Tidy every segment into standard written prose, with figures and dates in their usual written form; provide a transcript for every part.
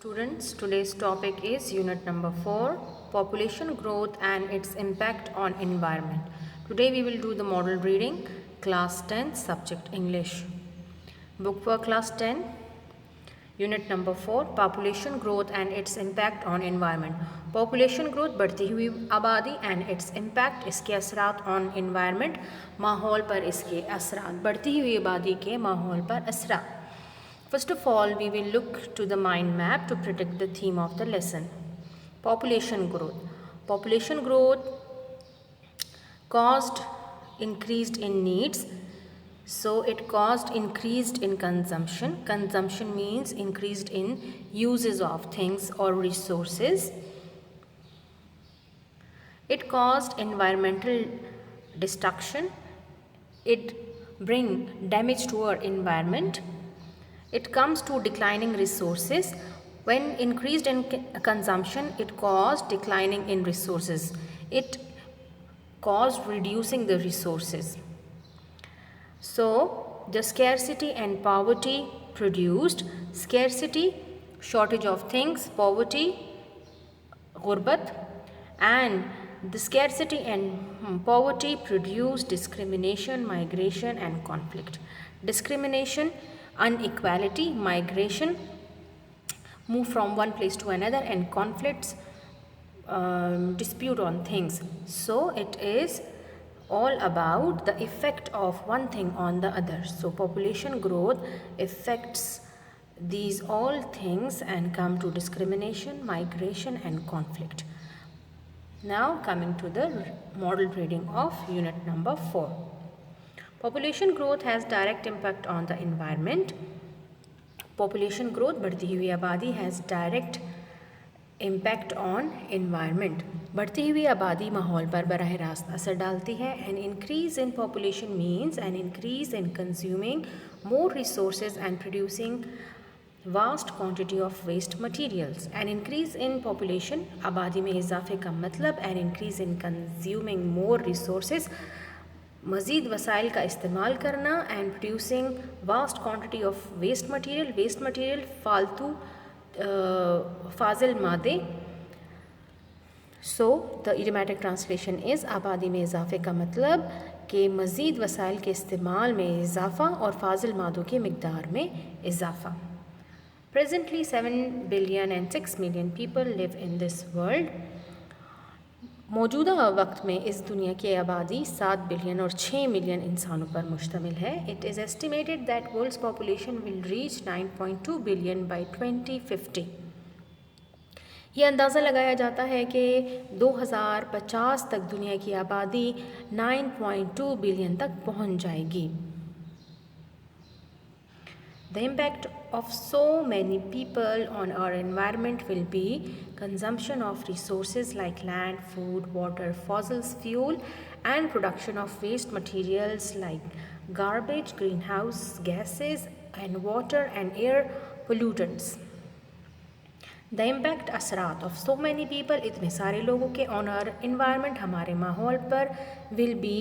Students, today's topic is unit number 4, population growth and its impact on environment. Today we will do the model reading, class 10, subject English. Book for class 10, unit number 4, population growth and its impact on environment. Population growth बढ़ती हुई आबादी and its impact इसके असरात on environment, माहौल पर इसके असरात, बढ़ती हुई आबादी के माहौल पर असरात. First of all, we will look to the mind map to predict the theme of the lesson. Population growth. Population growth caused increased in needs. So it caused increased in consumption. Consumption means increased in uses of things or resources. It caused environmental destruction. It bring damage to our environment. It comes to declining resources. When increased in consumption, it caused declining in resources. It caused reducing the resources. So, the scarcity and poverty produced scarcity, shortage of things, poverty, ghurbat, and the scarcity and poverty produced discrimination, migration, and conflict. Discrimination, inequality, migration, move from one place to another, and conflicts, dispute on things. So it is all about the effect of one thing on the other. So population growth affects these all things and come to discrimination, migration, and conflict. Now coming to the model reading of unit number 4. Population growth has direct impact on the environment. Population growth बढ़ती हुई आबादी has direct impact on environment. बढ़ती हुई आबादी माहौल पर बराह रास्त असर डालती है. An increase in population means an increase in consuming more resources and producing vast quantity of waste materials. An increase in population, आबादी में इजाफे का मतलब an increase in consuming more resources, मज़ीद वसाइल का इस्तेमाल करना, and producing vast quantity of waste material फालतू फाजिल मादे. So the idiomatic translation is आबादी में इजाफे का मतलब कि मज़ीद वसाइल के इस्तेमाल में इजाफ़ा और फाजिल मादों की मिकदार में इजाफ़ा. Presently 7 billion and 6 million people live in this world. मौजूदा वक्त में इस दुनिया की आबादी 7 बिलियन और 6 मिलियन इंसानों पर मुश्तमिल है. It is estimated that world's population will reach 9.2 billion by 2050. ये अंदाज़ा लगाया जाता है कि 2050 तक दुनिया की आबादी 9.2 बिलियन तक पहुंच जाएगी. The impact of so many people on our environment will be consumption of resources like land, food, water, fossil fuel, and production of waste materials like garbage, greenhouse gases, and water and air pollutants. The impact असरात of so many people, इतने सारे लोगों के on our environment, हमारे माहौल पर, will be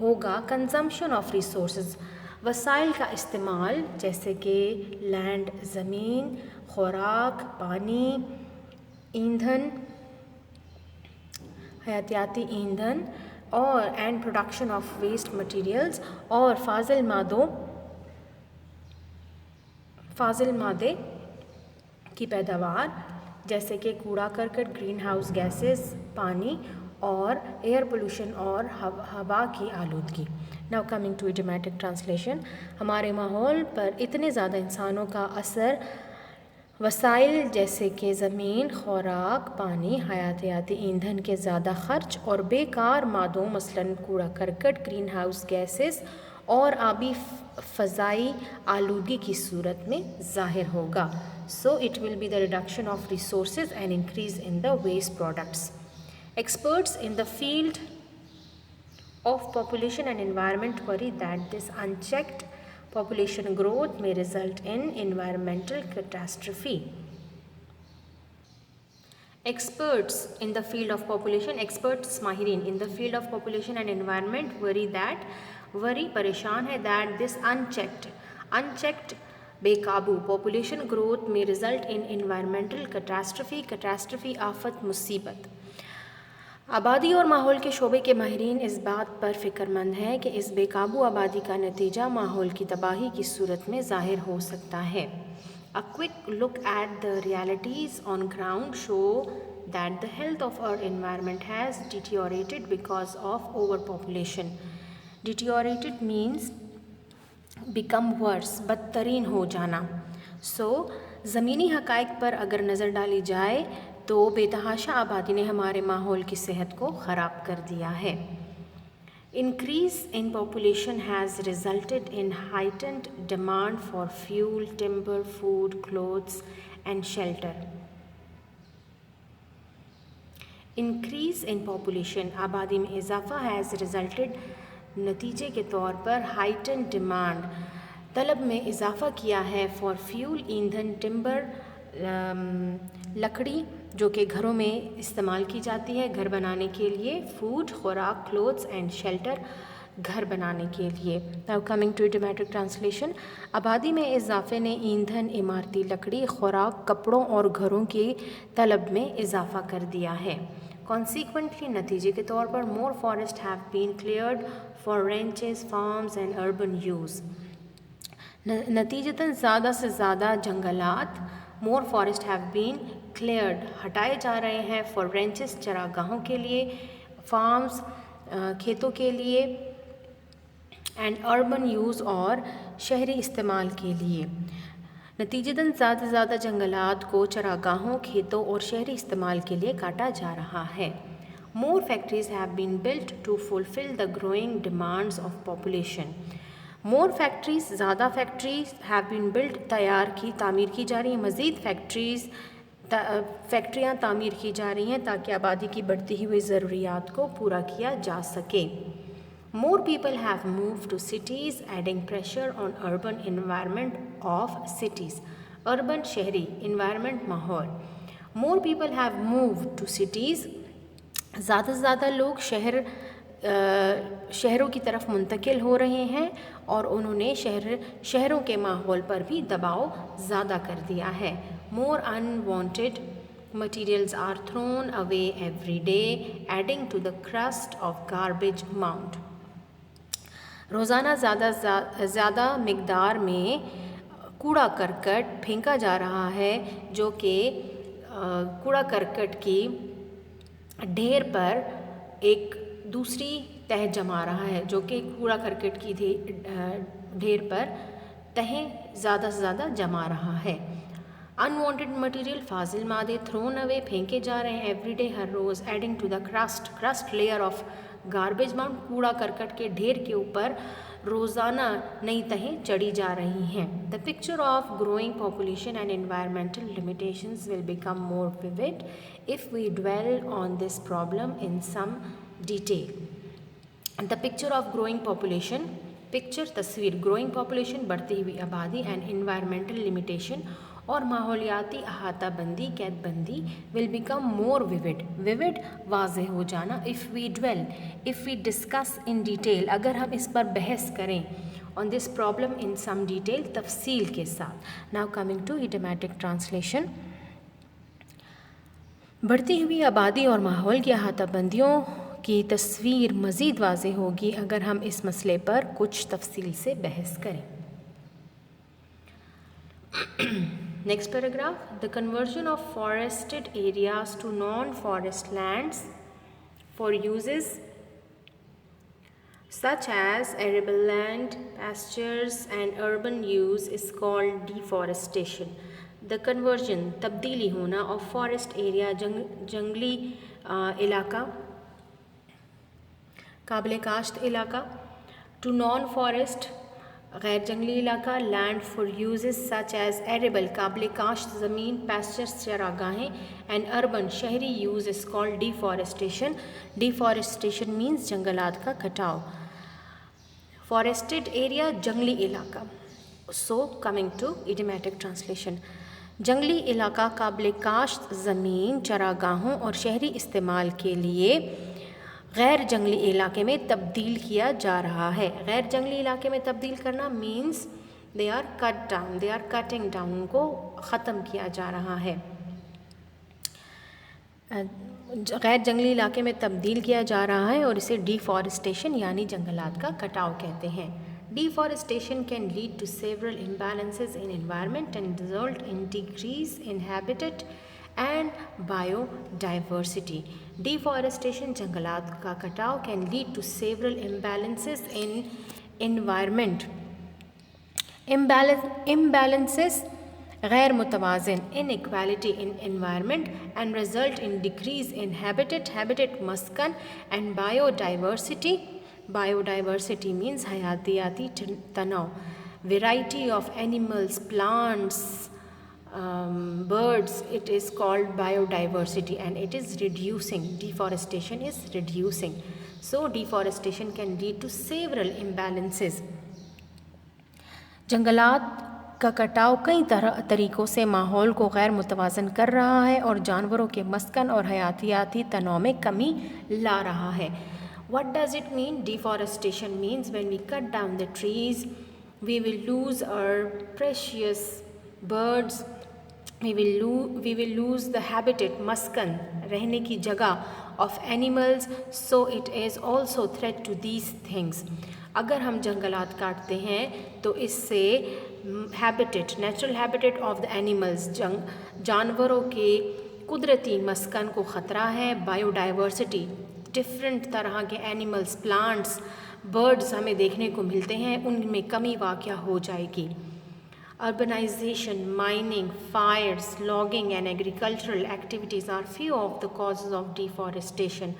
होगा consumption of resources, वसाइल का इस्तेमाल जैसे कि लैंड, ज़मीन, खुराक, पानी, ईंधन, हयातियाती ईंधन, और and production of waste materials, और फाजिल मादे की पैदावार जैसे कि कूड़ा करकट, ग्रीन हाउस गैसेस, पानी, और एयर पोल्यूशन और हवा की आलूदगी. Now coming to idiomatic translation. हमारे माहौल पर इतने ज़्यादा इंसानों का असर वसाइल जैसे कि ज़मीन, खुराक, पानी, हयातियाती ईंधन के ज़्यादा खर्च और बेकार मादों मसलन कूड़ा करकट, ग्रीन हाउस गैसेस और आबी फ़ज़ाई आलूदगी की सूरत में ज़ाहिर होगा. So it will be the reduction of resources and increase in the waste products. Experts in the field of population and environment worry that this unchecked population growth may result in environmental catastrophe. Experts in the field of population, experts माहिरीन in the field of population and environment worry परेशान है that this unchecked बेकाबू population growth में result in environmental catastrophe आफत मुसीबत। आबादी और माहौल के शोबे के माहिरीन इस बात पर फ़िक्रमंद हैं कि इस बेकाबू आबादी का नतीजा माहौल की तबाही की सूरत में ज़ाहिर हो सकता है। A quick look at the realities on ground show that the health of our environment has deteriorated because of overpopulation. Deteriorated means become worse, बदतरीन हो जाना। ज़मीनी हक़ाइक़ पर अगर नज़र डाली जाए तो बेतहाशा आबादी ने हमारे माहौल की सेहत को ख़राब कर दिया है। Increase in population has resulted in heightened demand for fuel, timber, food, clothes and shelter. Increase in population आबादी में इजाफ़ा has resulted नतीजे के तौर पर heightened demand तलब में इजाफ़ा किया है for fuel ईंधन, timber लकड़ी जो कि घरों में इस्तेमाल की जाती है घर बनाने के लिए, फूड खुराक, क्लोथ्स एंड शेल्टर घर बनाने के लिए। Now coming to idiomatic translation. आबादी में इजाफे ने ईंधन, इमारती लकड़ी, खुराक, कपड़ों और घरों की तलब में इजाफा कर दिया है। कॉन्सिक्वेंटली नतीजे के तौर पर more forest have been cleared for ranches, farms and urban use. नतीजतन ज़्यादा से ज़्यादा जंगलात more forest have been cleared हटाए जा रहे हैं फॉर रेंचेस चरागाहों के लिए, फार्म्स खेतों के लिए, एंड अर्बन यूज़ और शहरी इस्तेमाल के लिए। नतीजतन ज़्यादा से ज़्यादा जंगलात को चरागाहों, खेतों और शहरी इस्तेमाल के लिए काटा जा रहा है। More factories have been built to fulfil the growing demands of population. More factories ज़्यादा फैक्ट्रीज हैव बीन बिल्ट तामीर की जा रही हैं, मज़ीद फैक्ट्रियाँ तामीर की जा रही हैं ताकि आबादी की बढ़ती हुई ज़रूरियात को पूरा किया जा सके। More people have move to cities adding pressure on urban environment of cities. Urban शहरी, इन्वायरमेंट माहौल। More people have move to cities ज़्यादा से ज़्यादा लोग शहरों की तरफ मुंतकिल हो रहे हैं और उन्होंने शहरों के माहौल पर भी दबाव ज़्यादा कर दिया है। More unwanted materials are thrown away every day adding to the crust of garbage mount. रोज़ाना ज़्यादा मिकदार में कूड़ा करकट फेंका जा रहा है जो कि कूड़ा करकट की ढेर पर एक दूसरी तह जमा रहा है, जो कि कूड़ा करकट की ढेर पर तहें ज़्यादा से ज़्यादा जमा रहा है। अनवांटेड मटेरियल फाजिल मादे थ्रोन अवे फेंके जा रहे हैं एवरीडे हर रोज़ adding to the crust layer of garbage mount. कूड़ा करकट के ढेर के ऊपर रोज़ाना नई तहें चढ़ी जा रही हैं। The picture of growing population and environmental limitations will become more vivid if we dwell on this problem in some detail. The picture of growing population, picture तस्वीर, ग्रोइंग पॉपुलेशन बढ़ती हुई आबादी एंड एनवायरमेंटल लिमिटेशन और माहौलियाती अहाता बंदी, कैद बंदी will become more vivid वाज़ेह हो जाना। If we discuss in detail, अगर हम इस पर बहस करें on this problem in some detail, तफसील के साथ। Now coming to idiomatic translation. बढ़ती हुई आबादी और माहौल की अहाता बंदियों की तस्वीर मज़ीद वाज़ेह होगी अगर हम इस मसले पर कुछ तफसील से बहस करें। Next paragraph, the conversion of forested areas to non-forest lands for uses such as arable land, pastures and urban use is called deforestation. The conversion, तब्दीली होना of forest area, जंगली इलाका, काबिल काश्त इलाका, to non-forest गैर जंगली इलाका, land for uses such as arable काबिल काश्त ज़मीन, पैस्चर्स चरागाहें, एंड अर्बन शहरी use is called deforestation. Deforestation means जंगलात का कटाव। फॉरेस्टेड एरिया जंगली इलाका। So coming to idiomatic translation. जंगली इलाका काबिल काश्त ज़मीन, चरागाहों और शहरी इस्तेमाल के लिए गैर जंगली इलाके में तब्दील किया जा रहा है। गैर जंगली इलाके में तब्दील करना means they are cut down, they are cutting down, उनको ख़त्म किया जा रहा है। गैर जंगली इलाके में तब्दील किया जा रहा है और इसे डिफॉरेस्टेशन यानी जंगलात का कटाव कहते हैं। Deforestation can lead to several imbalances in environment and result in decrease in habitat and biodiversity. Deforestation जंगलात का कटाव can lead to several imbalances in environment, imbalances गैर मुतवाज़िन, inequality in environment and result in decrease in habitat मस्कन and biodiversity means हयातियाती तनाव, variety of animals, plants, birds, it is called biodiversity and it is reducing, deforestation is reducing, so deforestation can lead to several imbalances। जंगलात का कटाव कई तरीक़ों से माहौल को गैर मुतवाज़न कर रहा है और जानवरों के मस्कन और हयातियाती तनों में कमी ला रहा है। What does it mean? Deforestation means when we cut down the trees, we will lose our precious birds, we will lose the habitat, maskan, रहने की जगह of animals, so it is also threat to these things। अगर हम जंगलात काटते हैं तो इससे habitat, natural habitat of the animals, जानवरों के कुदरती मस्कन को ख़तरा है। बायोडाइवर्सिटी, डिफरेंट तरह के एनिमल्स, प्लांट्स, बर्ड्स हमें देखने को मिलते हैं, उनमें कमी वाक़या हो जाएगी। Urbanization, mining, fires, logging and agricultural activities are few of the causes of deforestation।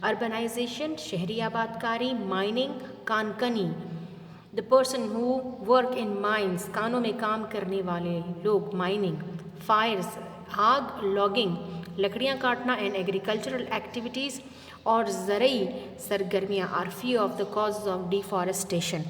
Urbanization, शहरी आबादकारी, mining, कानकनी, the person who work in mines, कानों में काम करने वाले लोग, mining, fires, आग, logging, लकड़ियाँ काटना and agricultural activities और ज़रई सरगर्मियाँ are few of the causes of deforestation।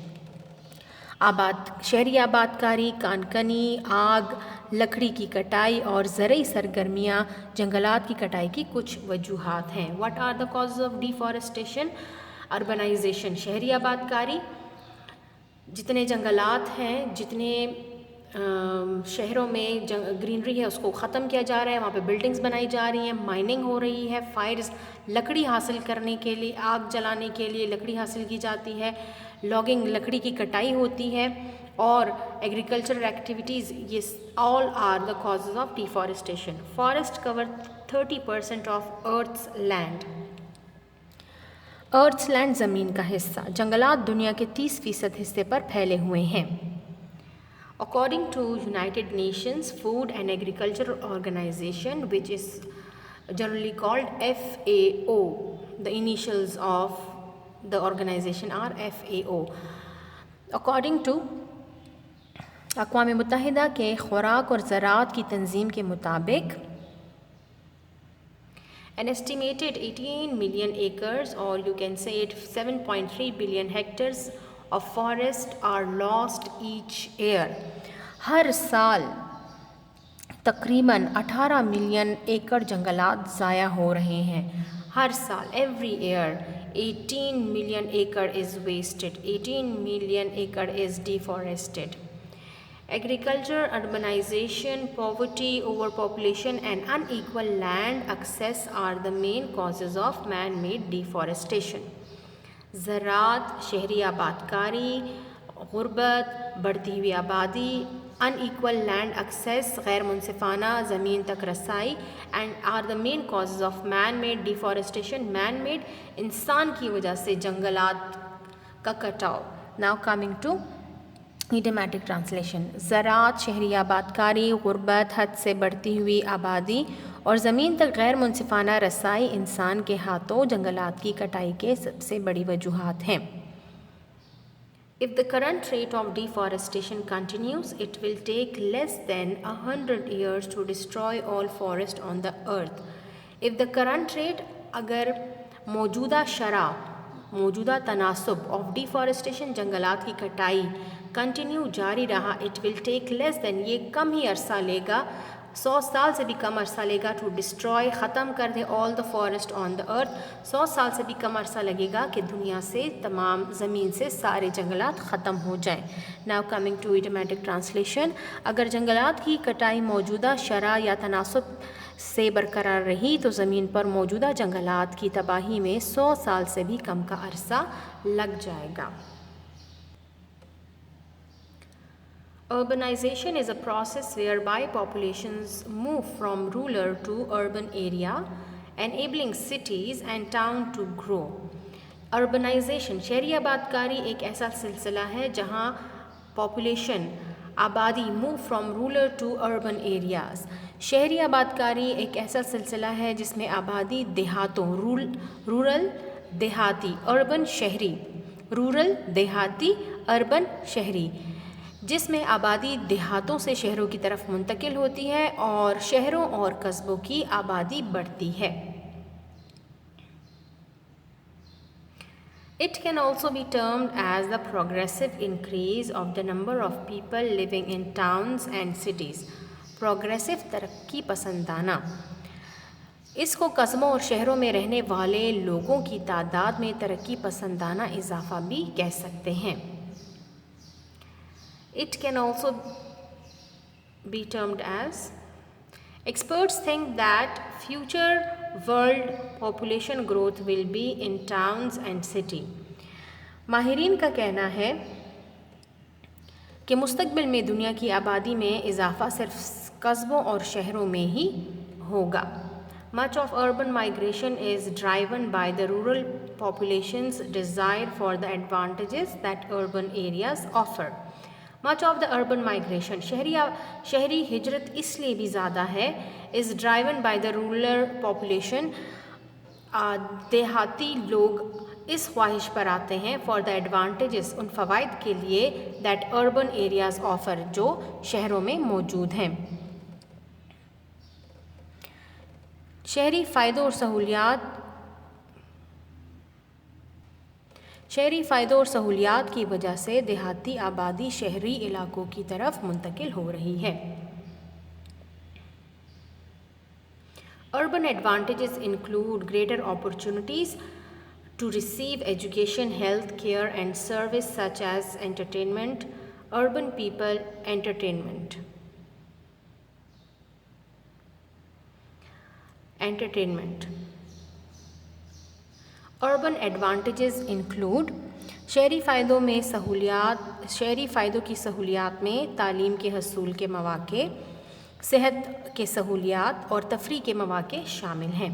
शहरी आबादकारी, कानकनी, आग, लकड़ी की कटाई और ज़रई सरगर्मियाँ जंगलात की कटाई की कुछ वजूहात हैं। What are the causes of deforestation? Urbanisation, शहरी आबादकारी, जितने जंगलात हैं, जितने शहरों में ग्रीनरी है उसको ख़त्म किया जा रहा है, वहाँ पे बिल्डिंग्स बनाई जा रही हैं, माइनिंग हो रही है, फायर्स, लकड़ी हासिल करने के लिए, आग जलाने के लिए लकड़ी हासिल की जाती है, लॉगिंग, लकड़ी की कटाई होती है और एग्रीकल्चरल एक्टिविटीज़, ये all are the causes of deforestation. Forest cover 30% of earth's land. Earth's land ज़मीन का हिस्सा, जंगलात दुनिया के 30% हिस्से पर फैले हुए हैं। According to United Nations Food and Agriculture Organization, which is generally called FAO, the initials of the organization are FAO। According to अक़वाम मुत्तहिदा के खुराक और ज़राअत की तंजीम के मुताबिक an estimated 18 million acres, or you can say it 7.3 billion hectares of forest are lost each year। हर साल तकरीबन 18 million एकड़ जंगलात ज़ाया हो रहे हैं। हर साल, every year 18 million acre is wasted, 18 million acre is deforested। Agriculture, urbanization, poverty, overpopulation and unequal land access are the main causes of man-made deforestation। ज़राअत, शहरी आबादकारी, गुर्बत, बढ़ती हुई आबादी, अनइक्वल लैंड एक्सेस, गैर मुनसिफाना ज़मीन तक रसाई and are the main causes of man made deforestation. Man made, इंसान की वजह से जंगलात का कटाव। Now coming to idiomatic translation. ज़राअत, शहरी आबादकारी, गुर्बत, हद से बढ़ती हुई आबादी और ज़मीन तक गैर मुनसिफाना रसाई इंसान के हाथों जंगलात की कटाई के सबसे बड़ी वजूहात हैं। If the current rate of deforestation continues, it will take less than 100 years to destroy all forest on the earth। If the current rate, अगर मौजूदा शरह, मौजूदा तनासब ऑफ डिफॉरेस्टेशन, जंगलात की कटाई कंटिन्यू जारी रहा, it will take less than, ये कम ही अरसा लेगा, 100 साल से भी कम अरसा लेगा टू डिस्ट्रॉय, ख़त्म कर they all the forest on the earth. 100 साल से भी कम अरसा लगेगा कि दुनिया से तमाम ज़मीन से सारे जंगलात ख़त्म हो जाएं। Now coming to idiomatic translation, अगर जंगलात की कटाई मौजूदा शरह या तनासब से बरकरार रही तो ज़मीन पर मौजूदा जंगलात की तबाही में 100 साल से भी कम का अरसा लग जाएगा। Urbanization is a process whereby populations move from rural to urban area, enabling cities and town to grow. Urbanization शहरी आबादकारी एक ऐसा सिलसिला है जहाँ population आबादी move from rural to urban areas. शहरी आबादकारी एक ऐसा सिलसिला है जिसमें आबादी देहातों रूरल देहाती, अर्बन शहरी, रूरल देहाती, अर्बन शहरी, जिसमें आबादी देहातों से शहरों की तरफ मुंतकिल होती है और शहरों और कस्बों की आबादी बढ़ती है। It can also be termed as the progressive increase of the number of people living in towns and cities. Progressive तरक्की पसंदाना, इसको कस्बों और शहरों में रहने वाले लोगों की तादाद में तरक्की पसंदाना इजाफा भी कह सकते हैं। It can also be termed as, experts think that future world population growth will be in towns and city. माहिरीन का कहना है कि मुस्तकबिल में दुनिया की आबादी में इजाफा सिर्फ कस्बों और शहरों में ही होगा। Much of urban migration is driven by the rural population's desire for the advantages that urban areas offer. Much of the urban migration, शहरी हिजरत इसलिए भी ज़्यादा है, is driven by the rural population, देहाती लोग इस ख्वाहिश पर आते हैं फॉर द एडवांटेजेस, उन फ़वाइद के लिए, दैट अर्बन एरियाज़ ऑफ़र, जो शहरों में मौजूद हैं। शहरी फ़ायदों और सहूलियात की वजह से देहाती आबादी शहरी इलाकों की तरफ मुंतकिल हो रही है। Urban advantages include greater opportunities to receive education, health care and service such as entertainment. Urban people entertainment. Urban advantages include, शहरी फ़ायदों की सहूलियात में तालीम के हसूल के मौक़े, सेहत के सहूलियात और तफरीह के मौक़े शामिल हैं।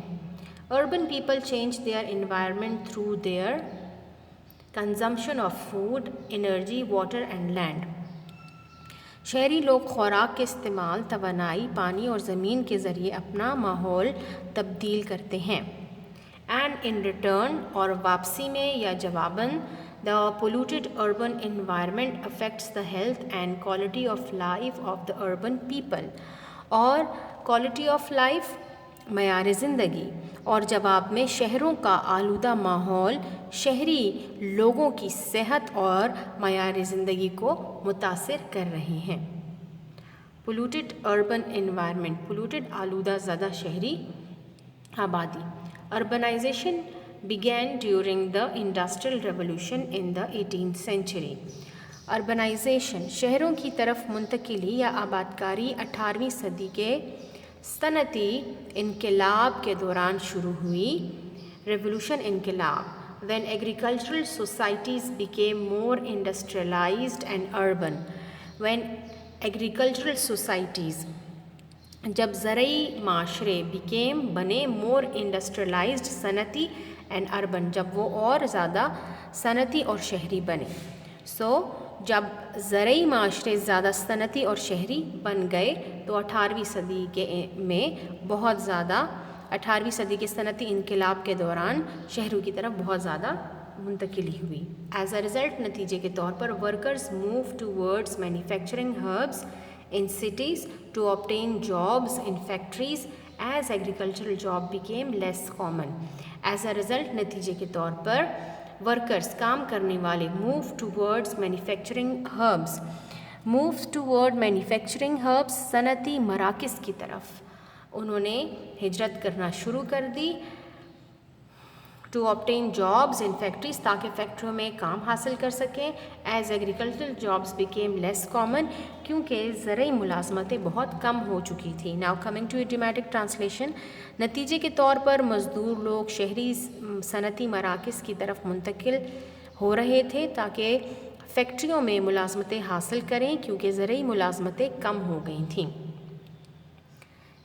Urban people change their environment through their consumption of food, energy, water and land. शहरी लोग खुराक के इस्तेमाल, तवानाई, पानी और ज़मीन के ज़रिए अपना माहौल तब्दील करते हैं। एंड इन रिटर्न, और वापसी में या जवाबन, the polluted urban environment affects the health and quality of life of the urban people. और क्वालिटी ऑफ लाइफ, मयार ज़िंदगी, और जवाब में शहरों का आलूदा माहौल शहरी लोगों की सेहत और मयार ज़िंदगी को मुतासिर कर रहे हैं। पोल्यूटेड अर्बन इन्वायरमेंट, पोल्यूटेड आलूदा ज़दा शहरी आबादी। Urbanization began during the Industrial Revolution in the 18th century. Urbanization, शहरों की तरफ मुंतकिली या आबादकारी 18वीं सदी के सनती इनकलाब के दौरान शुरू हुई। रेवोल्यूशन, इनकलाब, when agricultural societies became more industrialized and urban. When agricultural societies, जब ज़रई माशरे बने मोर इंडस्ट्रियलाइज्ड, सनती एंड अर्बन, जब वो और ज़्यादा सनती और शहरी बने। जब ज़रई माशरे ज़्यादा सनती और शहरी बन गए तो 18वीं सदी में बहुत ज़्यादा, 18वीं सदी के सनती इनकलाब के दौरान शहरों की तरफ बहुत ज़्यादा मुंतकिली हुई। एज अ रिज़ल्ट, नतीजे के तौर पर workers move towards manufacturing hubs in cities to obtain jobs in factories as agricultural job became less common. As a result, नतीजे के तौर पर वर्कर्स, काम करने वाले, move towards manufacturing hubs, moves toward manufacturing hubs, सनती मराकज़ की तरफ उन्होंने हिजरत करना शुरू कर दी। To obtain jobs in factories, ताकि फैक्ट्रियों में काम हासिल कर सकें। As agricultural jobs became less common, क्योंकि ज़रई मुलाजमतें बहुत कम हो चुकी थी। Now coming to idiomatic translation, नतीजे के तौर पर मज़दूर लोग शहरी सनती मराकज़ की तरफ मुंतकिल हो रहे थे ताकि फैक्ट्रियों में मुलाजमतें हासिल करें, क्योंकि ज़रई मुलाजमतें कम हो गई थीं।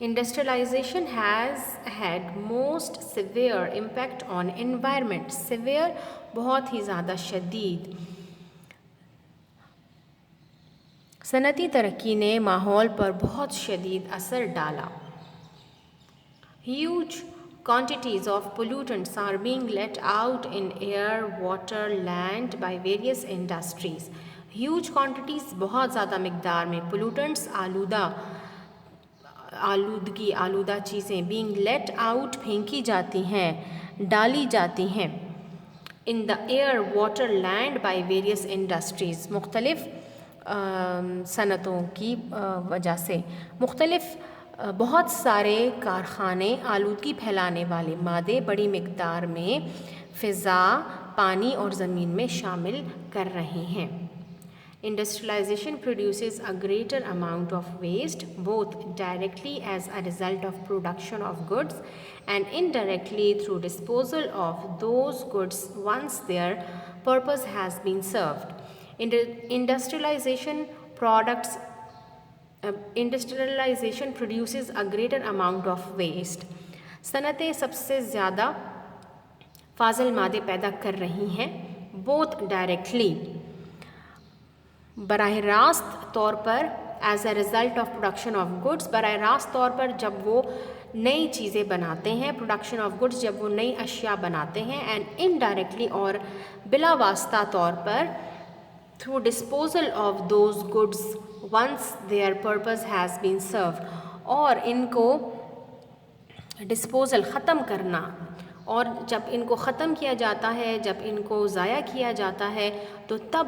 Industrialization has had most severe impact on environment. Severe बहुत ही ज़्यादा शदीद। सनती तरक्की ने माहौल पर बहुत शदीद असर डाला। Huge quantities of pollutants are being let out in air, water, land by various industries. Huge quantities बहुत ज़्यादा मिकदार में pollutants आलूदा चीज़ें being let out फेंकी जाती हैं, डाली जाती हैं in the air, water, land by various industries, मुख्तलिफ सनतों की वजह से। मुख्तलिफ बहुत सारे कारखाने आलूदगी फैलाने वाले मादे बड़ी मिकदार में फ़िज़ा, पानी और ज़मीन में शामिल कर रहे हैं। Industrialization produces a greater amount of waste, both directly as a result of production of goods and indirectly through disposal of those goods once their purpose has been served. Industrialization produces a greater amount of waste. सनतें सबसे ज़्यादा फाजिल मादे पैदा कर रही हैं, both directly बराह रास्त तौर पर as a result of production of goods, बराह रास्त तौर पर जब वो नई चीज़ें बनाते हैं, प्रोडक्शन ऑफ गुड्स जब वो नई अशिया बनाते हैं, एंड इनडायरेक्टली और बिला वास्ता तौर पर through disposal of those goods once their purpose has been served, और इनको डिस्पोजल ख़त्म करना, और जब इनको ख़त्म किया जाता है, जब इनको ज़ाया किया जाता है, तो तब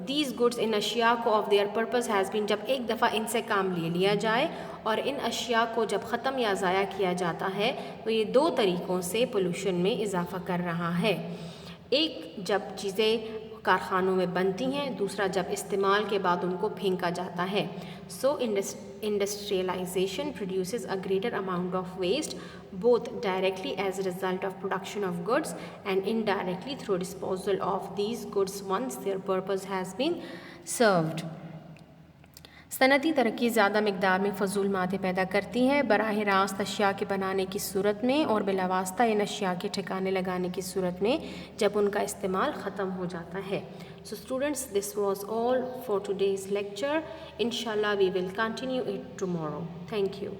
दीज गुड्स इन अशिया को of their purpose has been, जब एक दफ़ा इनसे काम ले लिया जाए और इन अशिया को जब ख़त्म या ज़ाया किया जाता है, तो ये दो तरीक़ों से पोल्यूशन में इजाफ़ा कर रहा है। एक जब चीज़ें कारखानों में बनती हैं, दूसरा जब इस्तेमाल के बाद उनको फेंका जाता है। So industrialisation produces a greater amount of waste, both directly as a result of production of goods and indirectly through disposal of these goods once their purpose has been served. सनती तरक्की ज़्यादा मिकदार में फ़जूल मादे पैदा करती है, बराह रास्त अशिया के बनाने की सूरत में और बिलावास्ता इन अशिया के ठिकाने लगाने की सूरत में जब उनका इस्तेमाल ख़त्म हो जाता है। So students, this was all for today's lecture. Inshallah we will continue it tomorrow. Thank you.